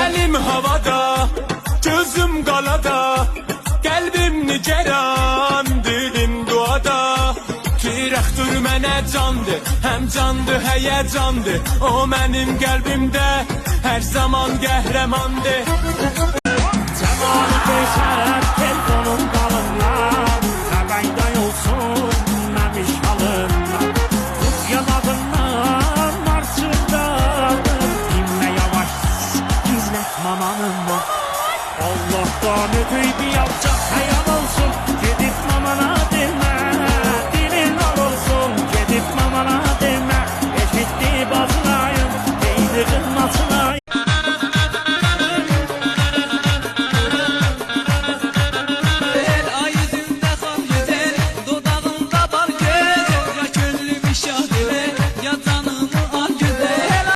Elim havada, gözüm qalada, qəlbim nigeran, dilim duada. Tirəxtür mənə candı, həm candı, həyəcandı. O mənim qəlbimdə hər zaman qəhrəmandı. Cəmalı keçər telefonun dalından, Qəbəydə olsun məmiş halından. Tut yanadından marşındadır, dinlə yavaş, gizlət mamanın var. Allah'tan ötüy bir yapacak hayal